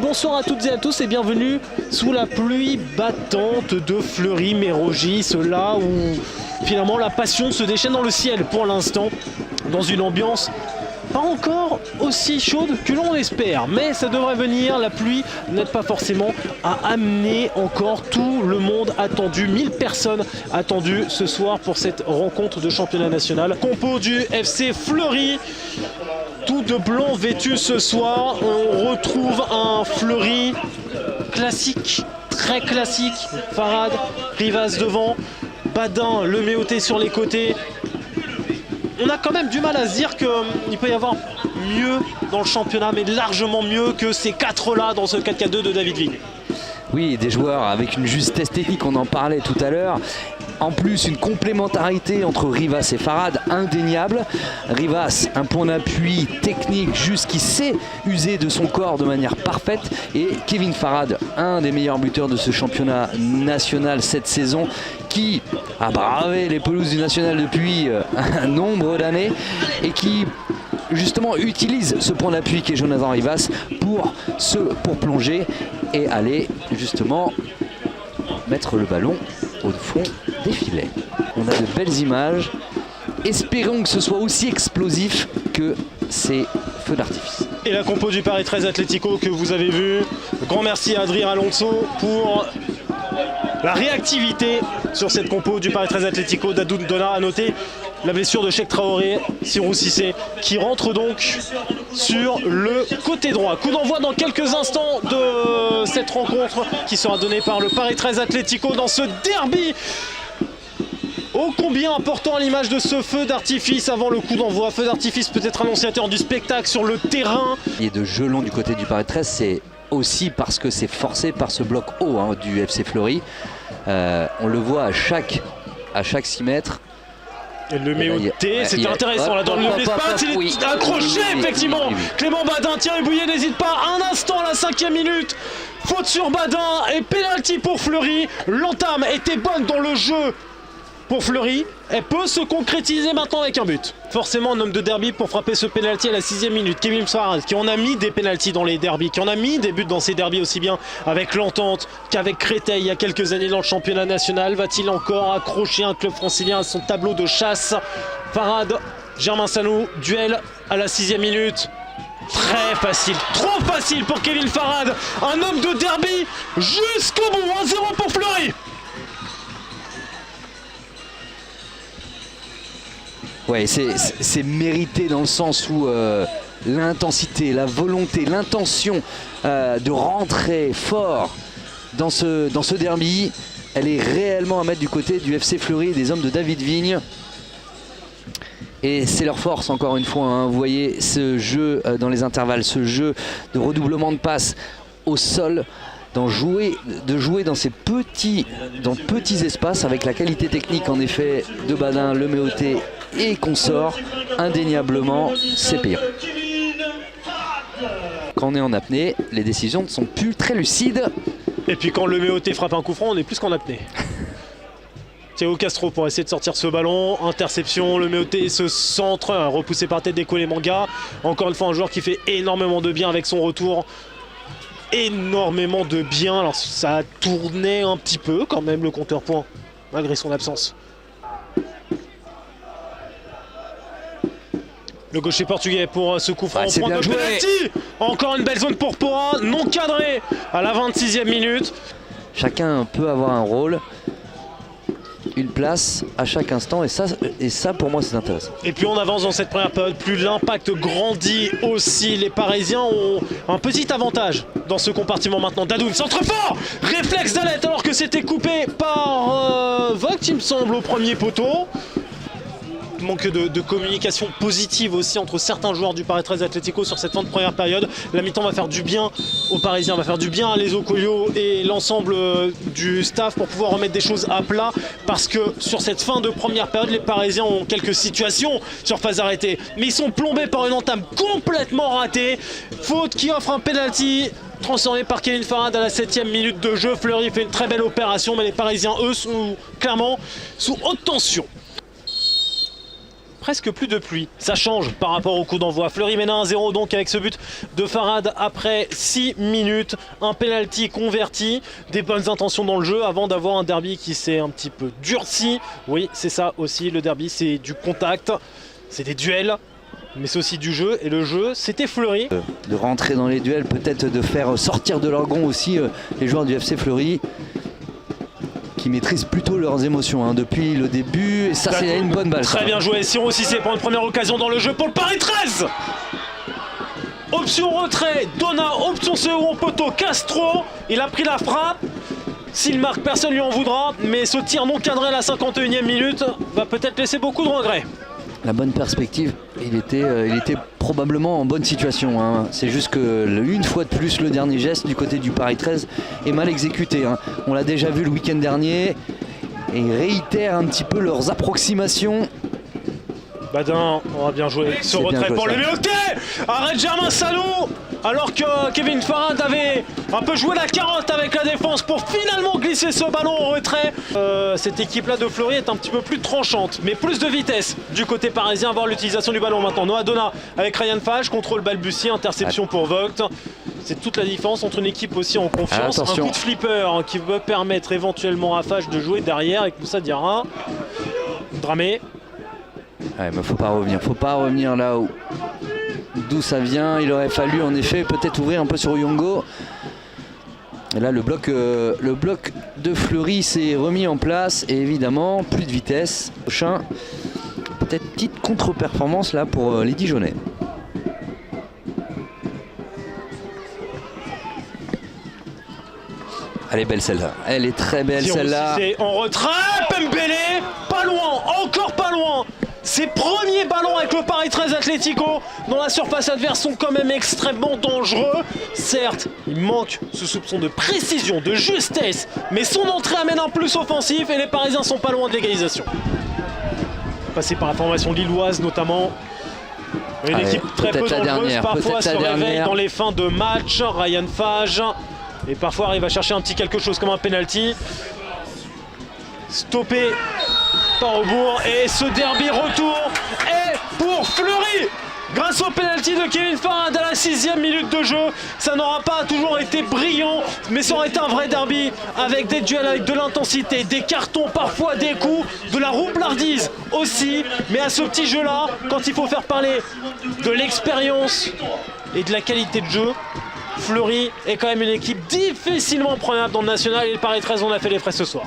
bonsoir à toutes et à tous et bienvenue sous la pluie battante de Fleury-Mérogis, là où finalement la passion se déchaîne dans le ciel pour l'instant, dans une ambiance pas encore aussi chaude que l'on espère, mais ça devrait venir. La pluie n'aide pas forcément à amener encore tout le monde attendu, 1000 personnes attendues ce soir pour cette rencontre de championnat national. Compo du FC Fleury, tout de blanc vêtu ce soir. On retrouve un Fleury classique, très classique. Farad, Rivas devant, Badin, Le Méoté sur les côtés. On a quand même du mal à se dire qu'il peut y avoir mieux dans le championnat, mais largement mieux que ces quatre-là dans ce 4-4-2 de David Vigne. Oui, des joueurs avec une justesse technique, on en parlait tout à l'heure. En plus, une complémentarité entre Rivas et Farad indéniable. Rivas, un point d'appui technique juste qui sait user de son corps de manière parfaite. Et Kevin Farad, un des meilleurs buteurs de ce championnat national cette saison, qui a bravé les pelouses du national depuis un nombre d'années et qui justement utilise ce point d'appui qu'est Jonathan Rivas pour plonger et aller justement mettre le ballon au fond des filets. On a de belles images. Espérons que ce soit aussi explosif que ces feux d'artifice. Et la compo du Paris 13 Atlético que vous avez vu. Grand merci à Adrien Alonso pour la réactivité sur cette compo du Paris 13 Atlético. Dadou Donna a noté la blessure de Cheikh Traoré, Sirou Cissé, qui rentre donc sur le côté droit. Coup d'envoi dans quelques instants de cette rencontre qui sera donnée par le Paris 13 Atlético dans ce derby ô combien important à l'image de ce feu d'artifice avant le coup d'envoi. Feu d'artifice peut-être annonciateur du spectacle sur le terrain. Et de jeu long du côté du Paris 13, c'est aussi parce que c'est forcé par ce bloc haut du FC Fleury. On le voit à chaque 6 mètres. Et Le Méoté, c'était intéressant là dans l'espace, il est accroché effectivement. Clément Badin, Thierry Bouillet n'hésite pas un instant à la 5e minute. Faute sur Badin et pénalty pour Fleury. L'entame était bonne dans le jeu pour Fleury. Elle peut se concrétiser maintenant avec un but. Forcément un homme de derby pour frapper ce pénalty à la 6e minute. Kevin Farad qui en a mis des pénaltys dans les derbys, qui en a mis des buts dans ces derbys aussi bien avec l'Entente qu'avec Créteil il y a quelques années dans le championnat national. Va-t-il encore accrocher un club francilien à son tableau de chasse? Farad, Germain Sanou, duel à la 6e minute. Très facile, trop facile pour Kevin Farad. Un homme de derby jusqu'au bout. 1-0 pour Fleury. Ouais, c'est mérité dans le sens où l'intensité, la volonté, l'intention de rentrer fort dans ce derby, elle est réellement à mettre du côté du FC Fleury et des hommes de David Vigne. Et c'est leur force encore une fois. Vous voyez ce jeu dans les intervalles, ce jeu de redoublement de passes au sol. De jouer dans ces petits espaces avec la qualité technique en effet de Badin, Le Méoté et consorts, indéniablement c'est payant. Quand on est en apnée, les décisions ne sont plus très lucides. Et puis quand Le Méoté frappe un coup franc, on est plus qu'en apnée. Théo Castro pour essayer de sortir ce ballon, interception, Le Méoté se centre, repoussé par tête d'Eko les mangas. Encore une fois un joueur qui fait énormément de bien avec son retour. Énormément de bien, alors ça a tourné un petit peu quand même le compteur point malgré son absence. Le gaucher portugais pour ce coup franc, point de penalty. Encore une belle zone pour Pora, non cadré à la 26e minute. Chacun peut avoir un rôle, une place à chaque instant et ça pour moi c'est intéressant. Et plus on avance dans cette première période, plus l'impact grandit aussi. Les Parisiens ont un petit avantage dans ce compartiment maintenant. Dadoun, centre fort, réflexe d'Alette alors que c'était coupé par Vogt il me semble au premier poteau. Manque de communication positive aussi entre certains joueurs du Paris 13 Atlético sur cette fin de première période. La mi-temps va faire du bien aux Parisiens, va faire du bien à Les Okoyo et l'ensemble du staff pour pouvoir remettre des choses à plat, parce que sur cette fin de première période, les Parisiens ont quelques situations sur phase arrêtée, mais ils sont plombés par une entame complètement ratée. Faute qui offre un penalty transformé par Kevin Farad à la 7e minute de jeu. Fleury fait une très belle opération, mais les Parisiens eux sont clairement sous haute tension. presque plus de pluie. Ça change par rapport au coup d'envoi. Fleury mène à 1-0 donc avec ce but de Farhad après 6 minutes. Un penalty converti, des bonnes intentions dans le jeu avant d'avoir un derby qui s'est un petit peu durci. Oui, c'est ça aussi, le derby, c'est du contact, c'est des duels. Mais c'est aussi du jeu, et le jeu, c'était Fleury. De rentrer dans les duels, peut-être de faire sortir de leur gond aussi les joueurs du FC Fleury, qui maîtrisent plutôt leurs émotions hein, depuis le début. Et ça, c'est une bonne balle. Très bien joué, Siro Cissé pour une première occasion dans le jeu pour le Paris 13. Option retrait, Donna, option second poteau, Castro. Il a pris la frappe. S'il marque, personne lui en voudra. Mais ce tir non cadré à la 51e minute va peut-être laisser beaucoup de regrets. La bonne perspective, il était probablement en bonne situation. Hein. C'est juste que une fois de plus, le dernier geste du côté du Paris 13 est mal exécuté. Hein. On l'a déjà vu le week-end dernier et ils réitèrent un petit peu leurs approximations. Badin aura bien joué ce retrait pour le Méoté. Arrête Germain Salou. Alors que Kevin Farhad avait un peu joué la carotte avec la défense pour finalement glisser ce ballon au retrait. Cette équipe-là de Fleury est un petit peu plus tranchante, mais plus de vitesse du côté parisien. Voir l'utilisation du ballon maintenant. Noah Donna avec Ryan Fage, contrôle balbutier, interception pour Vogt. C'est toute la différence entre une équipe aussi en confiance. Un coup de flipper qui peut permettre éventuellement à Fage de jouer derrière avec Moussa Diarra. Dramé. Ouais, mais faut pas revenir là où d'où ça vient. Il aurait fallu en effet peut-être ouvrir un peu sur Yongo. Et là le bloc de Fleury s'est remis en place et évidemment plus de vitesse. Prochain, peut-être petite contre-performance là pour les Dijonais. Elle est belle celle-là. Elle est très belle celle-là. C'est en retrait. Pembele, pas loin, encore pas loin. Ses premiers ballons avec le Paris 13 Atlético dans la surface adverse sont quand même extrêmement dangereux. Certes, il manque ce soupçon de précision, de justesse, mais son entrée amène un plus offensif et les Parisiens sont pas loin de l'égalisation. Passé par la formation lilloise notamment. Une équipe très peu dangereuse, parfois se réveille dans les fins de match. Ryan Fage, et parfois arrive à chercher un petit quelque chose comme un penalty. Stoppé par Aubourg et ce derby retour est pour Fleury grâce au penalty de Kevin Farhad à la 6e minute de jeu. Ça n'aura pas toujours été brillant, mais ça aurait été un vrai derby avec des duels, avec de l'intensité, des cartons, parfois des coups, de la roublardise aussi. Mais à ce petit jeu là, quand il faut faire parler de l'expérience et de la qualité de jeu, Fleury est quand même une équipe difficilement prenable dans le national et le Paris 13 on a fait les frais ce soir.